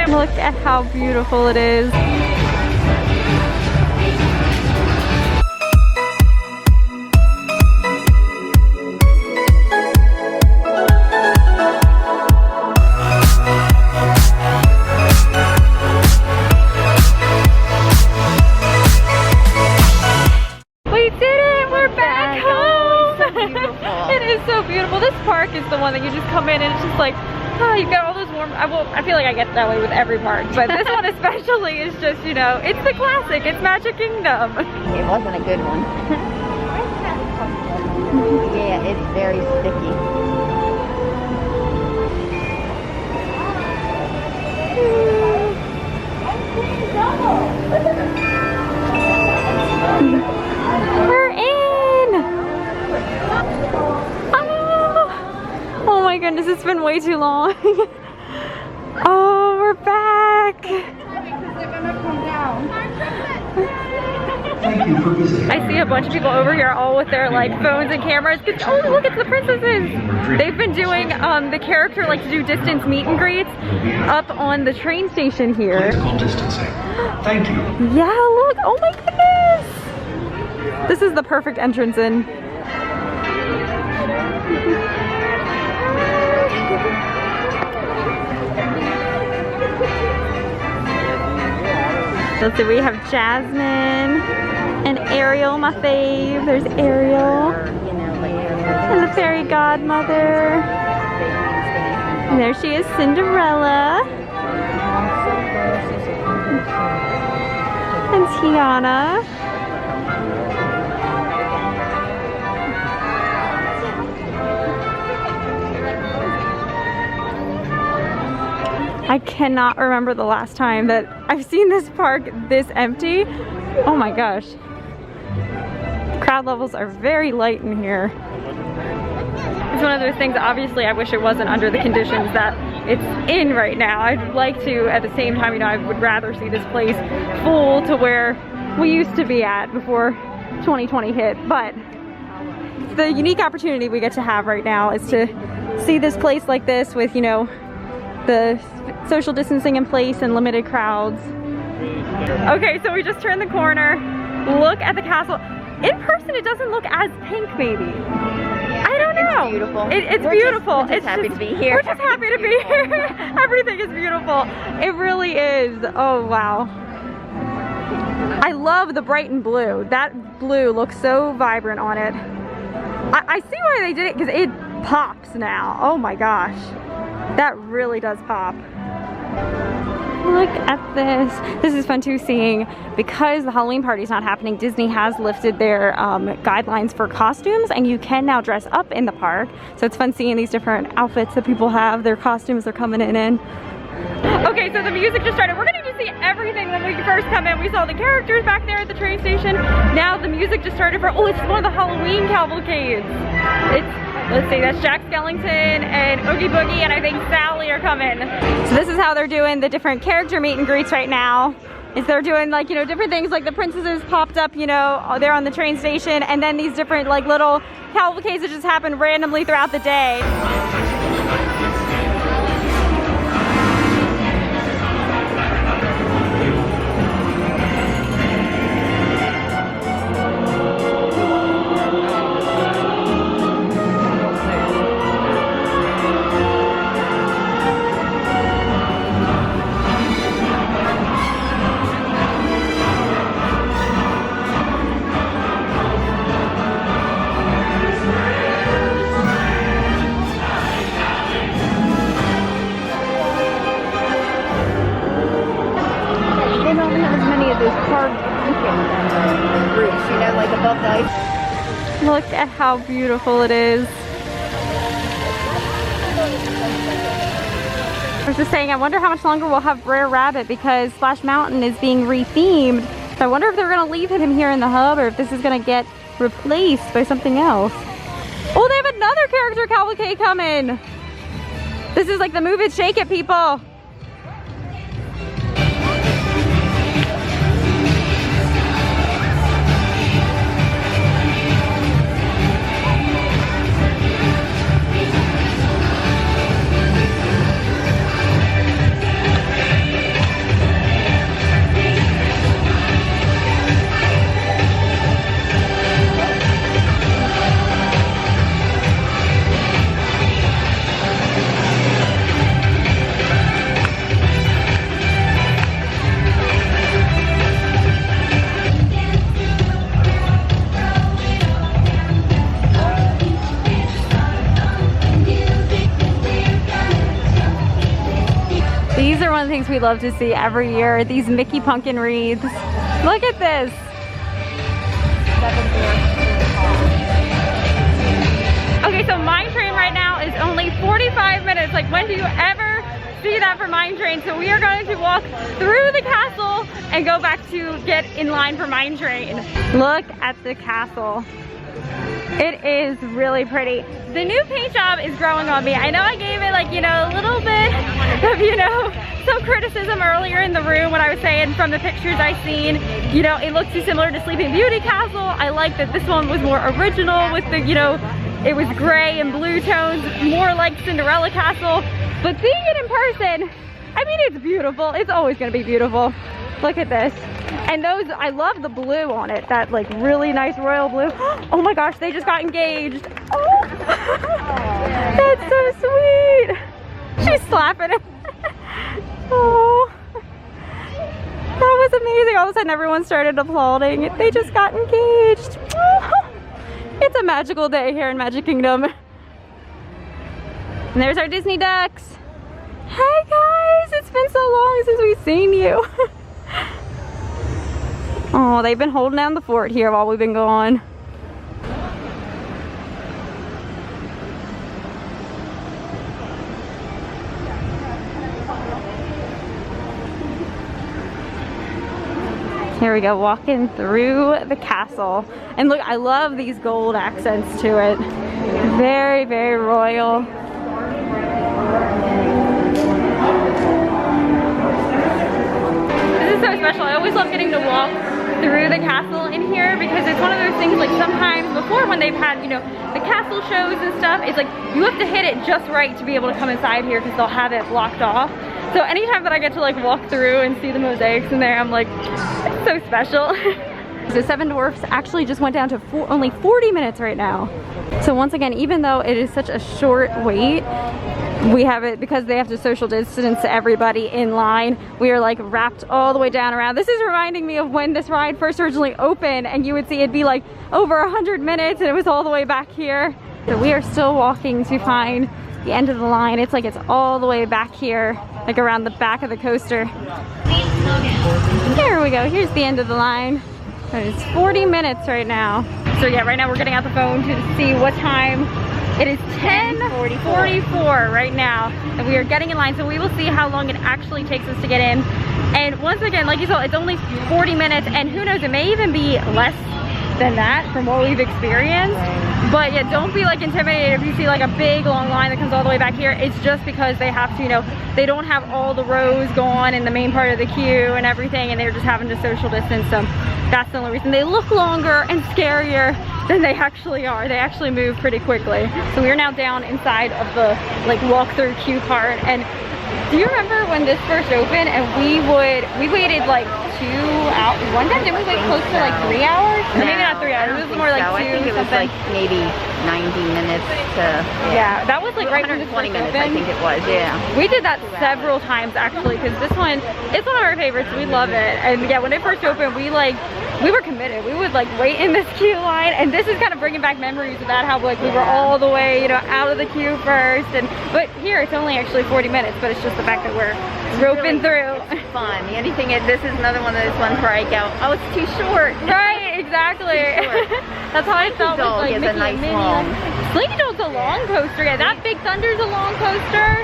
Look at how beautiful it is. We did it! We're back home! So beautiful. It is so beautiful. This park is the one that you just come in and it's just like, oh, you've got all those warm, I feel like I get that way with every park, but this one especially is just, you know, it's the classic, it's Magic Kingdom. It wasn't a good one. Yeah, it's very sticky. We're in! Oh my goodness, it's been way too long. Oh, we're back! I see a bunch of people over here all with their like phones and cameras. Oh look, it's the princesses! They've been doing the character like to do distance meet and greets up on the train station here. Thank you. Yeah, look! Oh my goodness! This is the perfect entrance in. Let's see, we have Jasmine and Ariel, my fave. There's Ariel. And the fairy godmother. And there she is, Cinderella. And Tiana. I cannot remember the last time that I've seen this park this empty. Oh my gosh. Crowd levels are very light in here. It's one of those things, obviously I wish it wasn't under the conditions that it's in right now. I'd like to, at the same time, you know, I would rather see this place full to where we used to be at before 2020 hit. But the unique opportunity we get to have right now is to see this place like this with, you know, the social distancing in place and limited crowds. Okay, so we just turned the corner. Look at the castle. In person, it doesn't look as pink, maybe. I don't know. It's beautiful. It's beautiful. We're just happy to be here. We're just happy to be here. Everything is beautiful. It really is. Oh, wow. I love the bright and blue. That blue looks so vibrant on it. I see why they did it, because it pops now. Oh my gosh. That really does pop. Look at this. This is fun too, seeing, because the Halloween party's not happening, Disney has lifted their guidelines for costumes, and you can now dress up in the park. So it's fun seeing these different outfits that people have, their costumes they're coming in. Okay, so the music just started. We're gonna just see everything when we first come in. We saw the characters back there at the train station. Now the music just started for, oh, it's one of the Halloween cavalcades. Let's see, that's Jack Skellington and Oogie Boogie, and I think Sally are coming. So this is how they're doing the different character meet and greets right now. Is they're doing, like, you know, different things, like the princesses popped up, you know, they're on the train station, and then these different like little cavalcades that just happen randomly throughout the day. Look at how beautiful it is. I was just saying, I wonder how much longer we'll have Brer Rabbit, because Splash Mountain is being rethemed. So I wonder if they're gonna leave him here in the hub, or if this is gonna get replaced by something else. Oh, they have another character cavalcade coming. This is like the Move It, Shake It people. These are one of the things we love to see every year, these Mickey pumpkin wreaths. Look at this. Okay, so Mine Train right now is only 45 minutes. Like, when do you ever see that for Mine Train? So we are going to walk through the castle and go back to get in line for Mine Train. Look at the castle. It is really pretty. The new paint job is growing on me. I know I gave it like, you know, a little bit of, you know, some criticism earlier in the room when I was saying from the pictures I seen, you know, it looked too similar to Sleeping Beauty Castle. I like that this one was more original with the, you know, it was gray and blue tones, more like Cinderella Castle. But seeing it in person, I mean, it's beautiful. It's always gonna be beautiful. Look at this. And those, I love the blue on it, that like really nice royal blue. Oh my gosh, they just got engaged. Oh, that's so sweet. She's slapping him. Oh, that was amazing. All of a sudden everyone started applauding. They just got engaged. It's a magical day here in Magic Kingdom. And there's our Disney ducks. Hey guys, it's been so long since we've seen you. Oh, they've been holding down the fort here while we've been gone. Here we go, walking through the castle. And look, I love these gold accents to it. Very, very royal. This is so special. I always love getting to walk through the castle in here because it's one of those things, like sometimes before when they've had, you know, the castle shows and stuff, it's like you have to hit it just right to be able to come inside here because they'll have it blocked off. So anytime that I get to like walk through and see the mosaics in there, I'm like, it's so special. So Seven Dwarfs actually just went down to only 40 minutes right now. So once again, even though it is such a short wait, we have it because they have to social distance everybody in line. We are like wrapped all the way down around. This is reminding me of when this ride first originally opened and you would see it'd be like over 100 minutes and it was all the way back here. So we are still walking to find the end of the line. It's like it's all the way back here, like around the back of the coaster. Here we go, here's the end of the line. It's 40 minutes right now. So yeah, right now we're getting out the phone to see what time. It is 10:44 right now, and we are getting in line, so we will see how long it actually takes us to get in. And once again, like you saw, it's only 40 minutes, and who knows, it may even be less than that from what we've experienced. But yeah, don't be like intimidated if you see like a big long line that comes all the way back here. It's just because they have to, you know, they don't have all the rows gone in the main part of the queue and everything, and they're just having to social distance. So that's the only reason they look longer and scarier than they actually are. They actually move pretty quickly. So we are now down inside of the like walk-through queue part. And do you remember when this first opened and we waited like 2 hours? One time did we wait close to like 3 hours? Or maybe not 3 hours, it was more like 2 I think it was something. like maybe 90 minutes to... Yeah, that was like right when this 120 first minutes, opened. I think it was, yeah. We did that several times actually because this one, it's one of our favorites. We love it. And yeah, when it first opened, we were committed. We would like wait in this queue line, and this is kind of bringing back memories of that, how like we were all the way, you know, out of the queue first. But here it's only actually 40 minutes, but it's just the fact that we're roping through. It's fun. The only thing is, this is another one of those ones where I go, oh, it's too short. Right, exactly. That's how I felt with like Mickey and Minnie. Long. Slinky Dog's a long coaster. Yeah, that Big Thunder's a long coaster.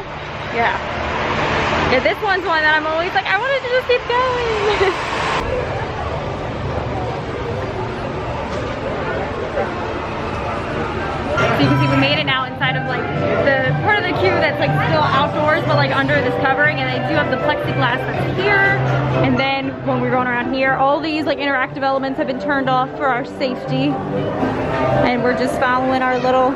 Yeah. Yeah, this one's one that I'm always like, I wanted to just keep going. So you can see we made it now inside of like the part of the queue that's like still outdoors but like under this covering, and they do have the plexiglass that's here. And then when we're going around here, all these like interactive elements have been turned off for our safety. And we're just following our little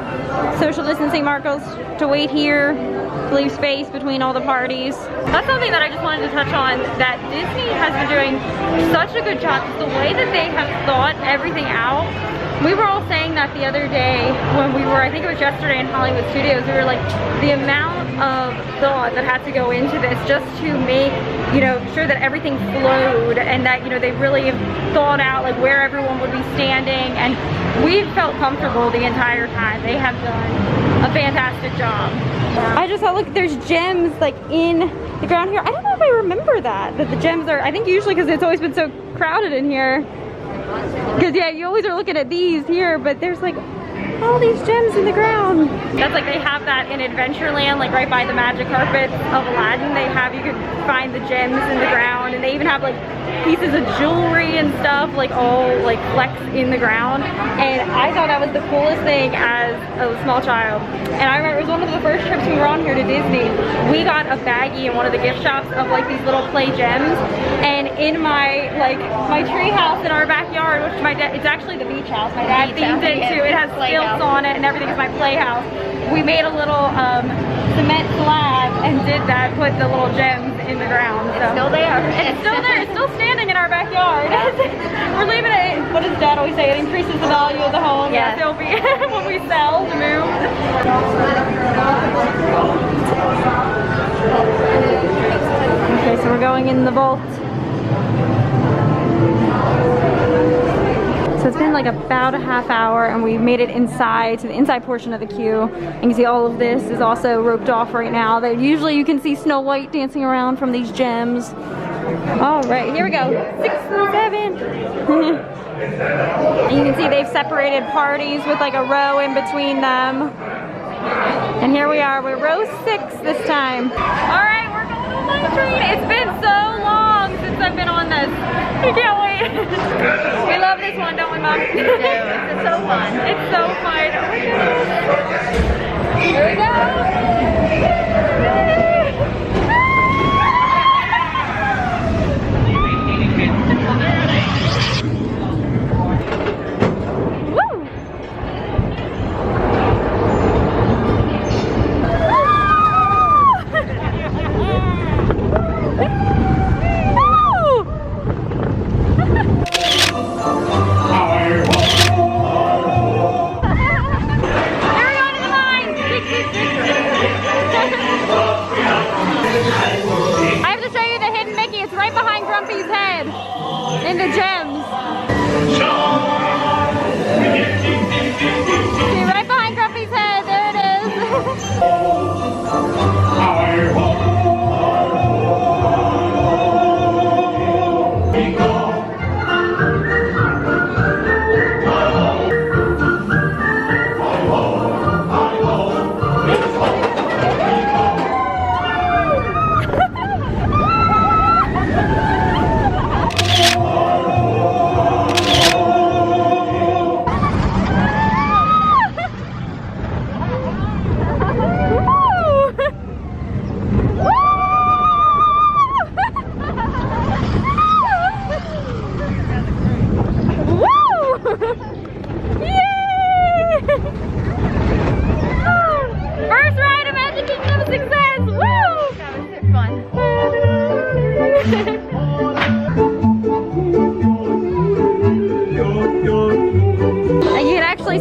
social distancing markers to wait here, to leave space between all the parties. That's something that I just wanted to touch on, that Disney has been doing such a good job. The way that they have thought everything out. We were all saying that the other day when we were, I think it was yesterday in Hollywood Studios, we were like, the amount of thought that had to go into this just to make, you know, sure that everything flowed and that, you know, they really thought out like where everyone would be standing, and we felt comfortable the entire time. They have done a fantastic job. I just thought, look, there's gems like in the ground here. I don't know if I remember that the gems are, I think usually because it's always been so crowded in here. Because yeah, you always are looking at these here, but there's like all these gems in the ground. That's like, they have that in Adventureland, like right by the magic carpet of Aladdin. They have, you can find the gems in the ground, and they even have like pieces of jewelry and stuff like all like flecks in the ground. And I thought that was the coolest thing as a small child. And I remember it was one of the first trips we were on here to Disney. We got a baggie in one of the gift shops of like these little play gems, and in my my tree house in our backyard, which my dad, it's actually the beach house, my dad themed it too. It has stilts on it and everything. Is my playhouse. We made a little cement slab and did that, put the little gems in the ground. So. It's still there. It's still there. It's still standing in our backyard. We're leaving it. What does Dad always say? It increases the value of the home. Yeah. It'll be when we sell to move. Okay, so we're going in the vault. So it's been like about a half hour, and we made it inside to the inside portion of the queue. And you can see all of this is also roped off right now. Usually you can see Snow White dancing around from these gems. All right, here we go. 6 and 7. And you can see they've separated parties with like a row in between them. And here we are, we're row 6 this time. All right, we're going on the mine train. It's been so long since I've been on this. I can't wait. We love this one, don't we, Mom? We do. It's so fun. It's so fun. Oh my goodness. Here we go. In the gems. See, right behind Grumpy's head, there it is.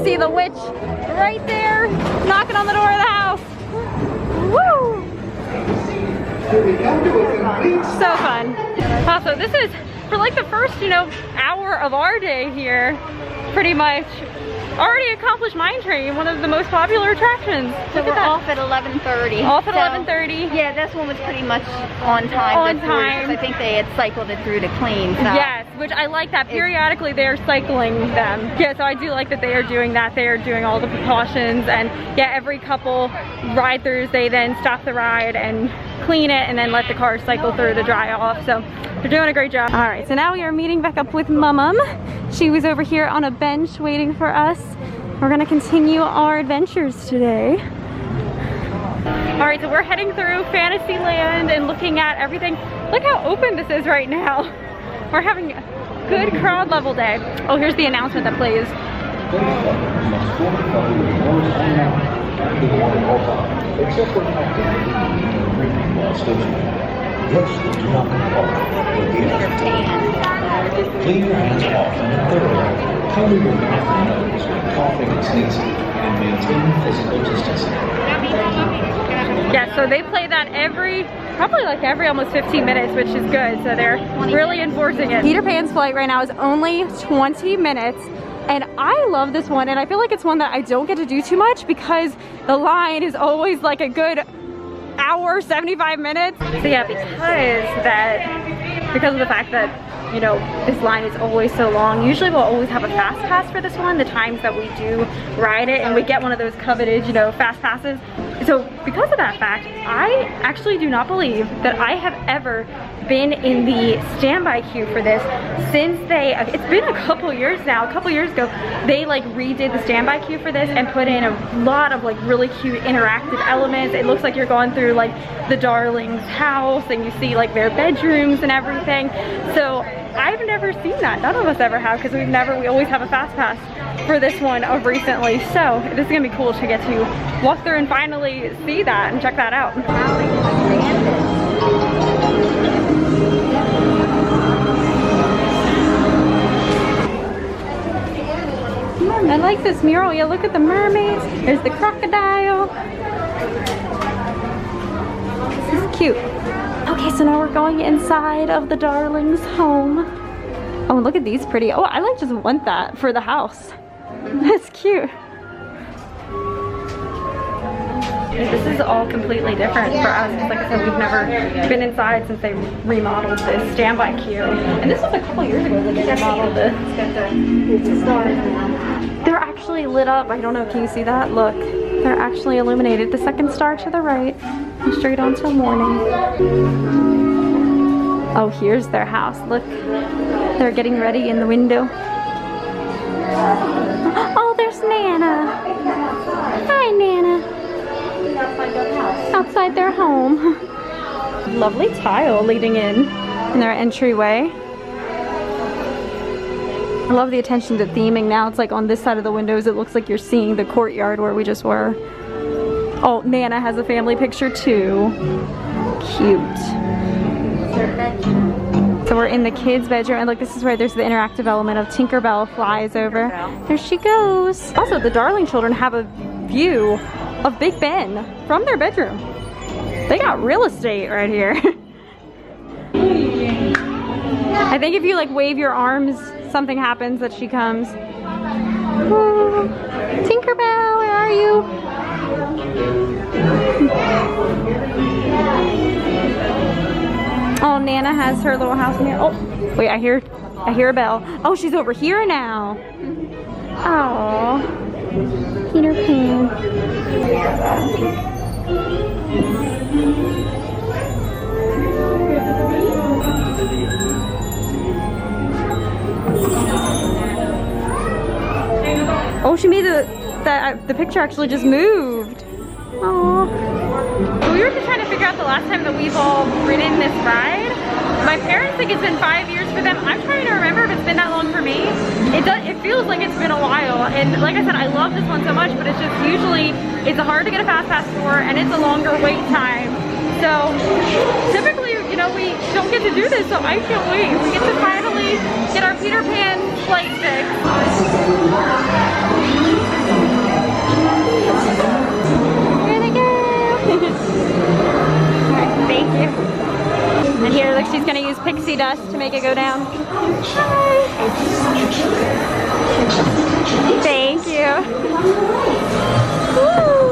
See the witch right there knocking on the door of the house. Woo! So fun. Also, this is for like the first, you know, hour of our day here, pretty much. Already accomplished Mine Train, one of the most popular attractions. So we're off at 11:30. Off at 11:30. Yeah, this one was pretty much on time. On time. I think they had cycled it through to clean. So. Yes, which I like that. Periodically they are cycling them. Yeah, so I do like that they are doing that. They are doing all the precautions, and yeah, every couple ride-throughs they then stop the ride and clean it and then let the cars cycle through to dry off. So they're doing a great job. All right, so now we are meeting back up with Mum. She was over here on a bench waiting for us. We're gonna continue our adventures today. All right, so we're heading through Fantasyland and looking at everything. Look how open this is right now. We're having a good crowd level day. Oh, here's the announcement that plays. Guests do not comply will be affected. Clean your hands often and thoroughly. Cover your mouth and nose when coughing and sneezing, and maintain physical distancing. Yeah, so they play that probably like every almost 15 minutes, which is good. So they're really enforcing it. Peter Pan's flight right now is only 20 minutes. And I love this one, and I feel like it's one that I don't get to do too much because the line is always like a good hour, 75 minutes. So yeah, because of the fact that, you know, this line is always so long, usually we'll always have a fast pass for this one, the times that we do ride it, and we get one of those coveted, you know, fast passes. So because of that fact, I actually do not believe that I have ever been in the standby queue for this since it's been a couple years now. A couple years ago, they like redid the standby queue for this and put in a lot of like really cute interactive elements. It looks like you're going through like the Darlings' house and you see like their bedrooms and everything. So I've never seen that. None of us ever have, because we always have a fast pass for this one of recently. So this is gonna be cool to get to walk through and finally see that and check that out. I like this mural. Yeah, look at the mermaids. There's the crocodile. This is cute. Okay, so now we're going inside of the Darlings' home. Oh, look at these pretty. Oh, I like just want that for the house. That's cute. This is all completely different for us, because like I said, we've never been inside since they remodeled this standby queue. And this was a couple years ago that they remodeled this. They're actually lit up. I don't know, can you see that? Look, they're actually illuminated. The second star to the right, and straight on till morning. Oh, here's their house. Look, they're getting ready in the window. Oh, there's Nana. Hi, Nana. Outside their home. Lovely tile leading in their entryway. I love the attention to theming now. It's like on this side of the windows, it looks like you're seeing the courtyard where we just were. Oh, Nana has a family picture too. Cute. So we're in the kids' bedroom, and look, this is where there's the interactive element of Tinkerbell flies over. There she goes. Also, the Darling children have a view of Big Ben from their bedroom. They got real estate right here. I think if you like wave your arms, something happens that she comes. Oh, Tinkerbell, where are you? Oh, Nana has her little house in here. Oh, wait, I hear a bell. Oh, she's over here now. Oh. Peter Pan. Oh, she made the picture actually just moved. Aww. So we were just trying to figure out the last time that we've all ridden this ride. My parents think it's been 5 years for them. I'm trying to remember if it's been that long for me. It feels like it's been a while. And like I said, I love this one so much, but it's just usually, it's hard to get a fast pass for, and it's a longer wait time. So typically, you know, we don't get to do this, so I can't wait. We get to finally get our Peter Pan flight fixed. Here they go. Alright, thank you. And here, look, she's gonna use pixie dust to make it go down. Hi. Thank you. Woo.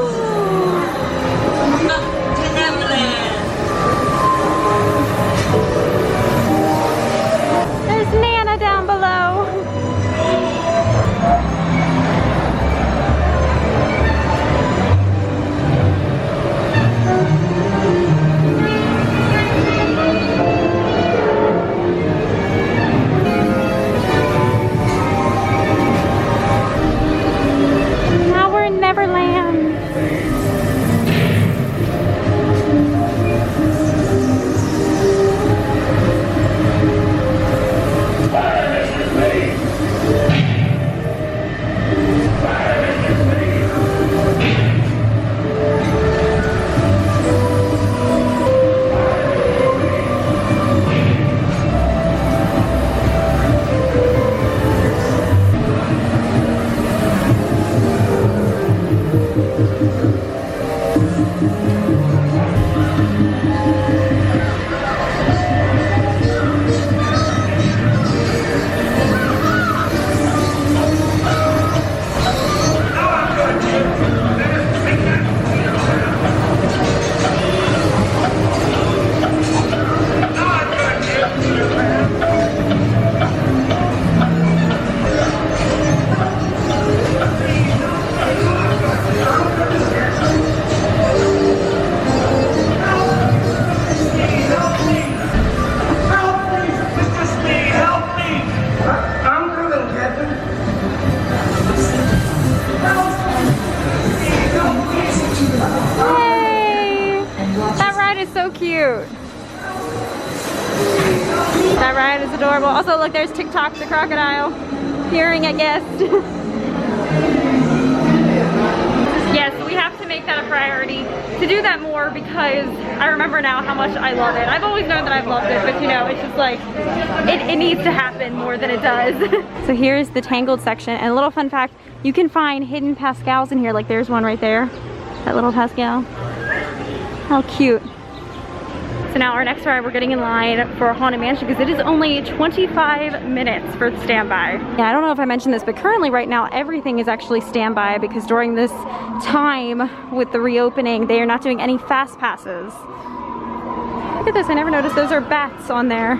There's Nana down below. Neverland. That ride is adorable. Also, look, there's TikTok the crocodile peering at guests. Yes, we have to make that a priority to do that more because I remember now how much I love it. I've always known that I've loved it, but you know, it's just like, it needs to happen more than it does. So here's the Tangled section, and a little fun fact, you can find hidden Pascals in here, like there's one right there, that little Pascal. How cute. So now our next ride, we're getting in line for a Haunted Mansion because it is only 25 minutes for the standby. Yeah, I don't know if I mentioned this, but currently right now everything is actually standby because during this time with the reopening, they are not doing any fast passes. Look at this, I never noticed those are bats on there.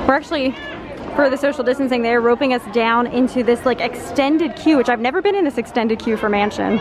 We're actually, for the social distancing, they're roping us down into this like extended queue, which I've never been in this extended queue for Mansion.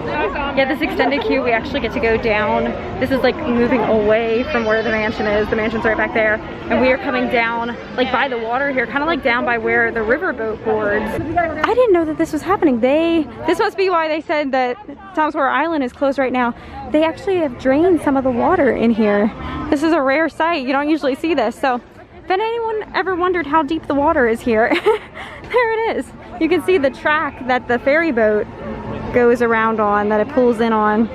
Yeah, this extended queue, we actually get to go down. This is like moving away from where the mansion is. The mansion's right back there. And we are coming down like by the water here, kind of like down by where the riverboat boards. I didn't know that this was happening. This must be why they said that Tom Sawyer Island is closed right now. They actually have drained some of the water in here. This is a rare sight. You don't usually see this. So if anyone ever wondered how deep the water is here, there it is. You can see the track that the ferry boat goes around on, that it pulls in on.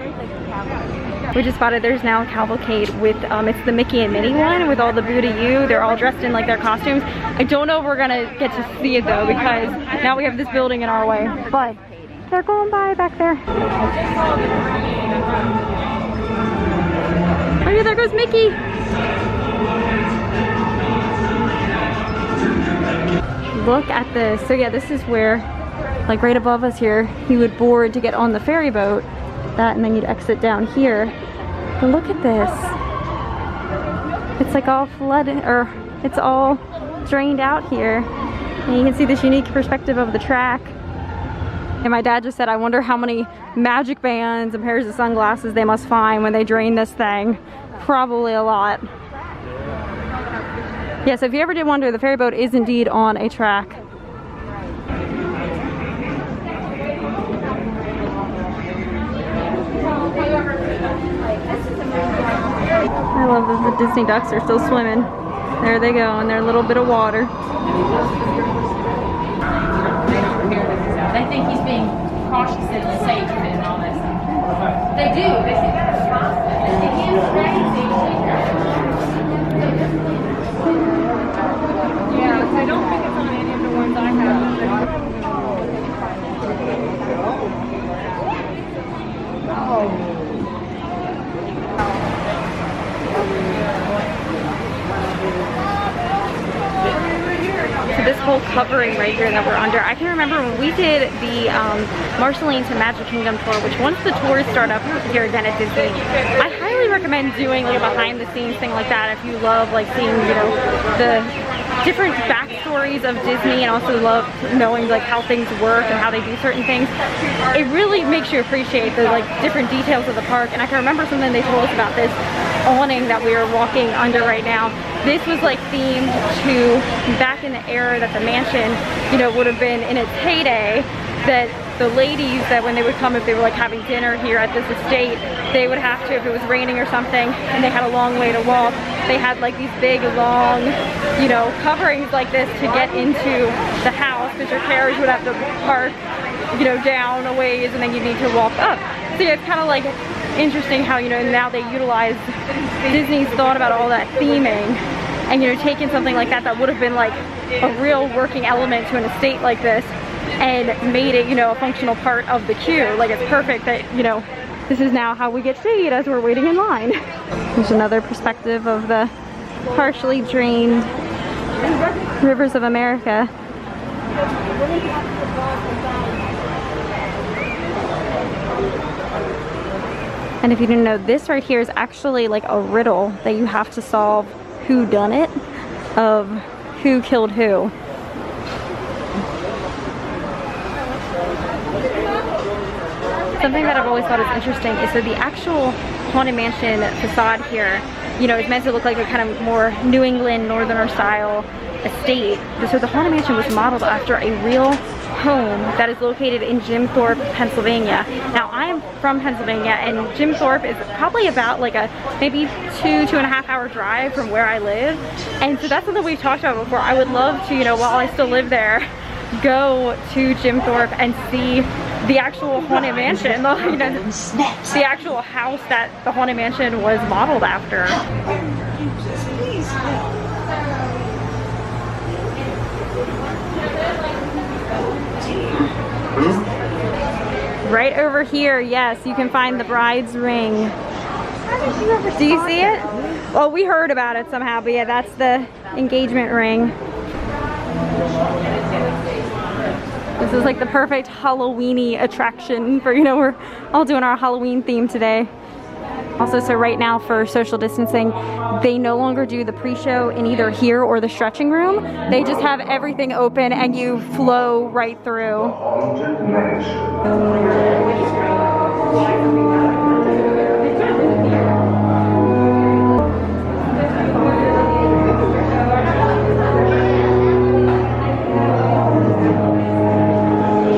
We just spotted there's now a cavalcade with, it's the Mickey and Minnie one with all the Boo to You. They're all dressed in like their costumes. I don't know if we're gonna get to see it though because now we have this building in our way, but they're going by back there. Oh yeah, there goes Mickey. Look at this. So yeah, this is where, like right above us here, you would board to get on the ferry boat. That, and then you'd exit down here. But look at this. It's like all flooded, or it's all drained out here. And you can see this unique perspective of the track. And my dad just said, I wonder how many magic bands and pairs of sunglasses they must find when they drain this thing. Probably a lot. Yeah, so if you ever did wonder, the ferry boat is indeed on a track. I love that the Disney ducks are still swimming. There they go in their little bit of water. They think he's being cautious and safe and all that stuff. They do. They think that's responsible. He is crazy. Yeah, I don't think it's on any of the ones I have. So this whole covering right here that we're under, I can remember when we did the Marceline to Magic Kingdom tour, which once the tours start up here again at Disney, I highly recommend doing like a behind the scenes thing like that if you love like seeing, you know, the different backstories of Disney and also love knowing like how things work and how they do certain things. It really makes you appreciate the like different details of the park. And I can remember something they told us about this awning that we are walking under right now. This was like themed to back in the era that the mansion, you know, would have been in its heyday, that the ladies that when they would come, if they were like having dinner here at this estate, they would have to, if it was raining or something and they had a long way to walk, they had like these big long, you know, coverings like this to get into the house because your carriage would have to park, you know, down a ways and then you need to walk up. So yeah, it's kind of like interesting how, you know, now they utilize, Disney's thought about all that theming and, you know, taking something like that that would have been like a real working element to an estate like this and made it, you know, a functional part of the queue. Like it's perfect that, you know, this is now how we get to eat as we're waiting in line. There's another perspective of the partially drained rivers of America. And if you didn't know, this right here is actually like a riddle that you have to solve who done it, of who killed who. Something that I've always thought is interesting is that the actual Haunted Mansion facade here, you know, is meant to look like a kind of more New England, northerner style estate. So the Haunted Mansion was modeled after a real home that is located in Jim Thorpe, Pennsylvania. Now I am from Pennsylvania, and Jim Thorpe is probably about like a maybe 2.5 hour drive from where I live. And so that's something we've talked about before. I would love to, you know, while I still live there, go to Jim Thorpe and see the actual Haunted Mansion, you know, the actual house that the Haunted Mansion was modeled after. Right over here, yes, you can find the bride's ring. Do you see it? Well, we heard about it somehow, but yeah, that's the engagement ring. This is like the perfect Halloween-y attraction for, you know, we're all doing our Halloween theme today. Also, so right now for social distancing, they no longer do the pre-show in either here or the stretching room. They just have everything open and you flow right through.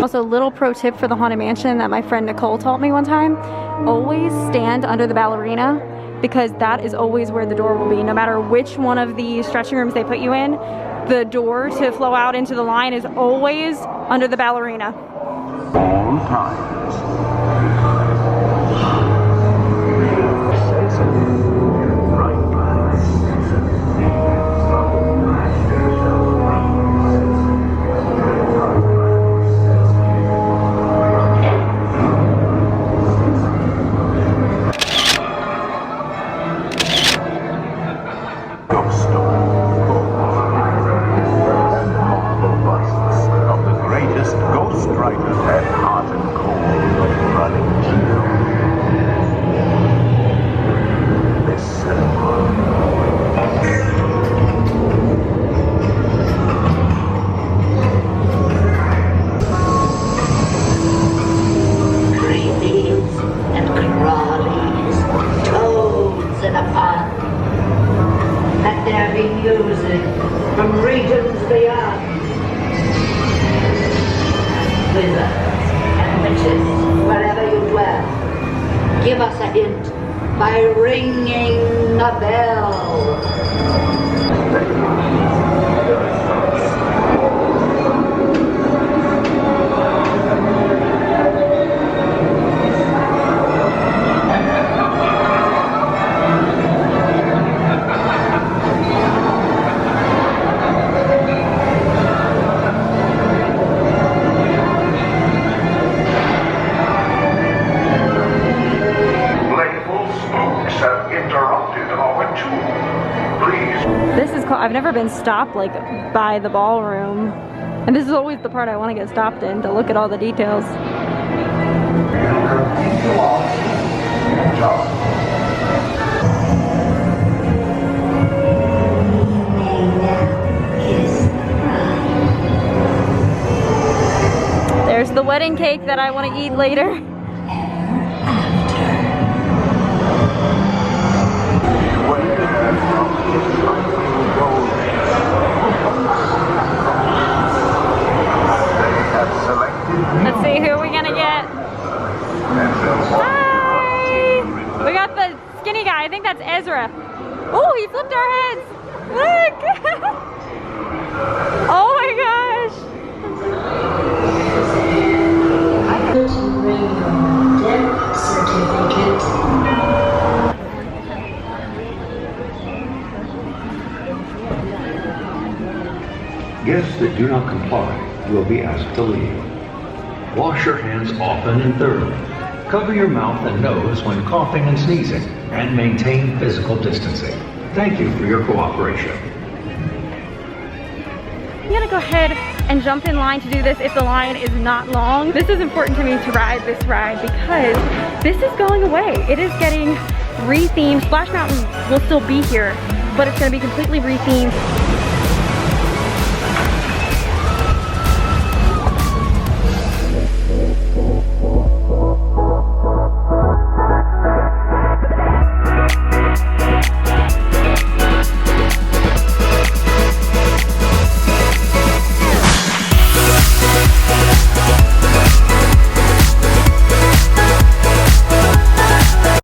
Also, little pro tip for the Haunted Mansion that my friend Nicole taught me one time: always stand under the ballerina, because that is always where the door will be. No matter which one of the stretching rooms they put you in, the door to flow out into the line is always under the ballerina. All times. From regions beyond, wizards and witches, wherever you dwell, give us a hint by ringing a bell. I've never been stopped like by the ballroom, and this is always the part I want to get stopped in, to look at all the details. There's the wedding cake that I want to eat later. Let's see, who are we gonna get? Hi! We got the skinny guy, I think that's Ezra. Oh, he flipped our heads! Look! Oh my gosh! I got to bring your death certificate. Guests that do not comply will be asked to leave. Wash your hands often and thoroughly. Cover your mouth and nose when coughing and sneezing, and maintain physical distancing. Thank you for your cooperation. I'm gonna go ahead and jump in line to do this if the line is not long. This is important to me to ride this ride because this is going away. It is getting re-themed. Splash Mountain will still be here, but it's gonna be completely re-themed